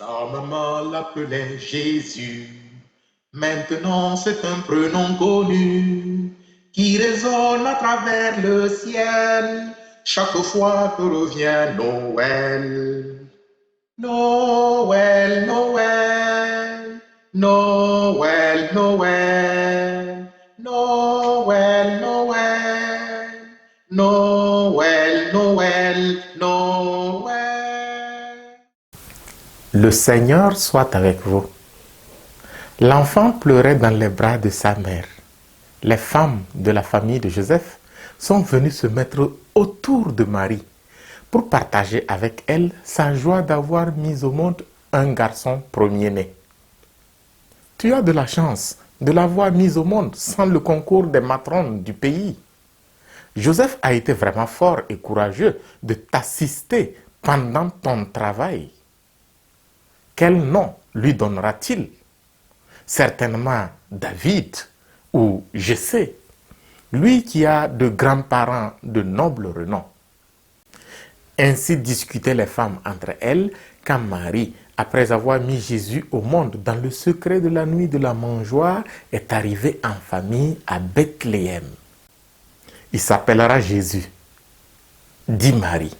Sa maman l'appelait Jésus. Maintenant c'est un prénom connu qui résonne à travers le ciel chaque fois que revient Noël. Noël, Noël, Noël, Noël, Noël, Noël, Noël, Noël, Noël. Le Seigneur soit avec vous. L'enfant pleurait dans les bras de sa mère. Les femmes de la famille de Joseph sont venues se mettre autour de Marie pour partager avec elle sa joie d'avoir mis au monde un garçon premier-né. Tu as de la chance de l'avoir mis au monde sans le concours des matrones du pays. Joseph a été vraiment fort et courageux de t'assister pendant ton travail. Quel nom lui donnera-t-il? Certainement David ou Jessé, lui qui a de grands-parents de noble renom. Ainsi discutaient les femmes entre elles quand Marie, après avoir mis Jésus au monde dans le secret de la nuit de la mangeoire, est arrivée en famille à Bethléem. Il s'appellera Jésus, dit Marie.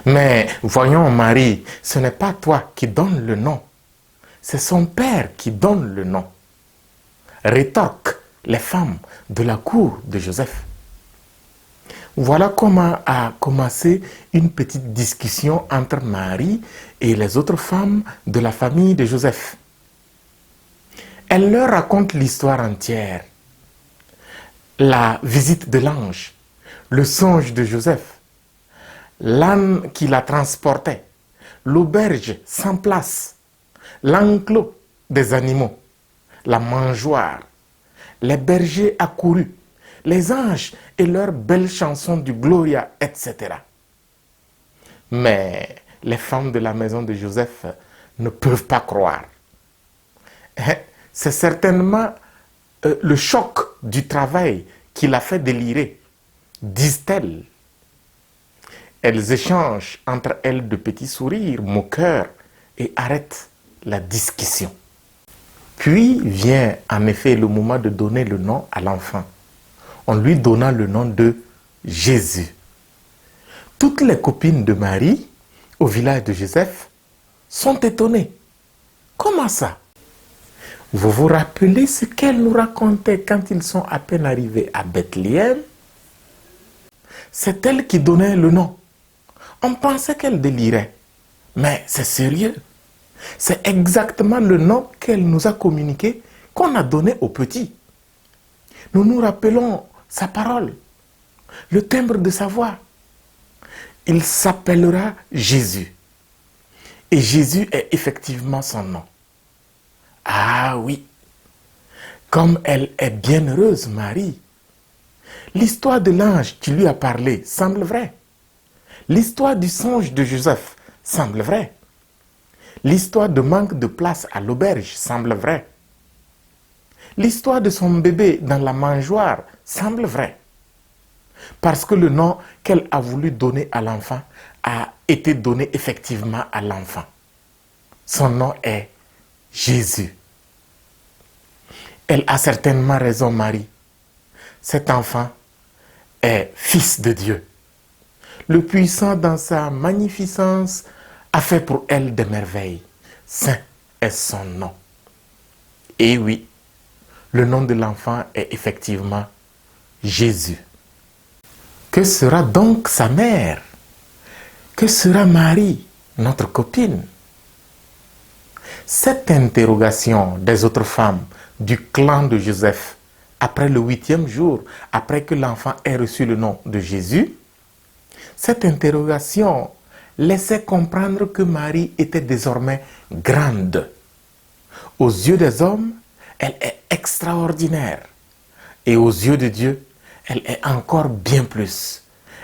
Mais voyons Marie, ce n'est pas toi qui donnes le nom, c'est son père qui donne le nom. Rétorquent les femmes de la cour de Joseph. Voilà comment a commencé une petite discussion entre Marie et les autres femmes de la famille de Joseph. Elle leur raconte l'histoire entière. La visite de l'ange, le songe de Joseph, l'âne qui la transportait, l'auberge sans place, l'enclos des animaux, la mangeoire, les bergers accourus, les anges et leurs belles chansons du Gloria, etc. Mais les femmes de la maison de Joseph ne peuvent pas croire. C'est certainement le choc du travail qui l'a fait délirer, disent-elles. Elles échangent entre elles de petits sourires moqueurs et arrêtent la discussion. Puis vient en effet le moment de donner le nom à l'enfant. On lui donna le nom de Jésus. Toutes les copines de Marie, au village de Joseph, sont étonnées. Comment ça? Vous vous rappelez ce qu'elles nous racontaient quand ils sont à peine arrivés à Bethléem? C'est elle qui donnait le nom. On pensait qu'elle délirait. Mais c'est sérieux. C'est exactement le nom qu'elle nous a communiqué, qu'on a donné aux petits. Nous nous rappelons sa parole, le timbre de sa voix. Il s'appellera Jésus. Et Jésus est effectivement son nom. Ah oui, comme elle est bien heureuse, Marie. L'histoire de l'ange qui lui a parlé semble vraie. L'histoire du songe de Joseph semble vraie. L'histoire de manque de place à l'auberge semble vraie. L'histoire de son bébé dans la mangeoire semble vraie. Parce que le nom qu'elle a voulu donner à l'enfant a été donné effectivement à l'enfant. Son nom est Jésus. Elle a certainement raison, Marie. Cet enfant est fils de Dieu. Le puissant dans sa magnificence a fait pour elle des merveilles. Saint est son nom. Et oui, le nom de l'enfant est effectivement Jésus. Que sera donc sa mère? Que sera Marie, notre copine? Cette interrogation des autres femmes du clan de Joseph, après le 8e jour, après que l'enfant ait reçu le nom de Jésus, cette interrogation laissait comprendre que Marie était désormais grande. Aux yeux des hommes, elle est extraordinaire. Et aux yeux de Dieu, elle est encore bien plus.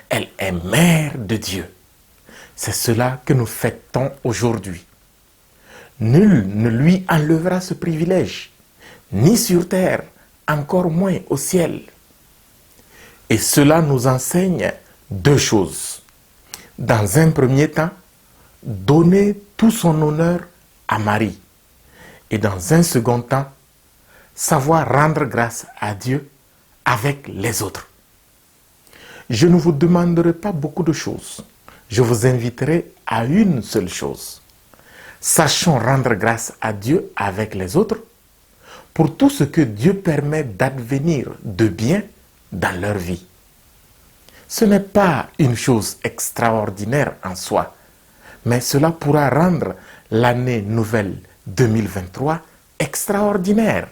Elle est mère de Dieu. C'est cela que nous fêtons aujourd'hui. Nul ne lui enlèvera ce privilège, ni sur terre, encore moins au ciel. Et cela nous enseigne deux choses. Dans un premier temps, donner tout son honneur à Marie. Et dans un second temps, savoir rendre grâce à Dieu avec les autres. Je ne vous demanderai pas beaucoup de choses. Je vous inviterai à une seule chose. Sachons rendre grâce à Dieu avec les autres pour tout ce que Dieu permet d'advenir de bien dans leur vie. Ce n'est pas une chose extraordinaire en soi, mais cela pourra rendre l'année nouvelle 2023 extraordinaire,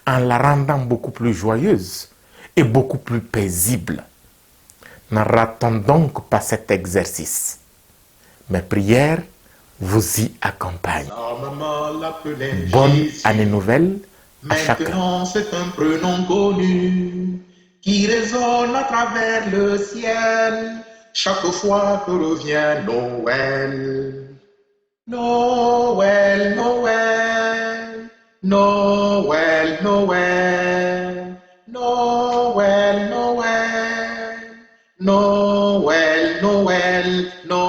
en la rendant beaucoup plus joyeuse et beaucoup plus paisible. Ne ratons donc pas cet exercice. Mes prières vous y accompagnent. Sa maman l'appelait Bonne Jésus. année nouvelle à chacun. Maintenant c'est un prénom connu qui résonne à travers le ciel chaque fois que revient Noël. Noël, Noël, Noël, Noël, Noël, Noël, Noël, Noël, Noël.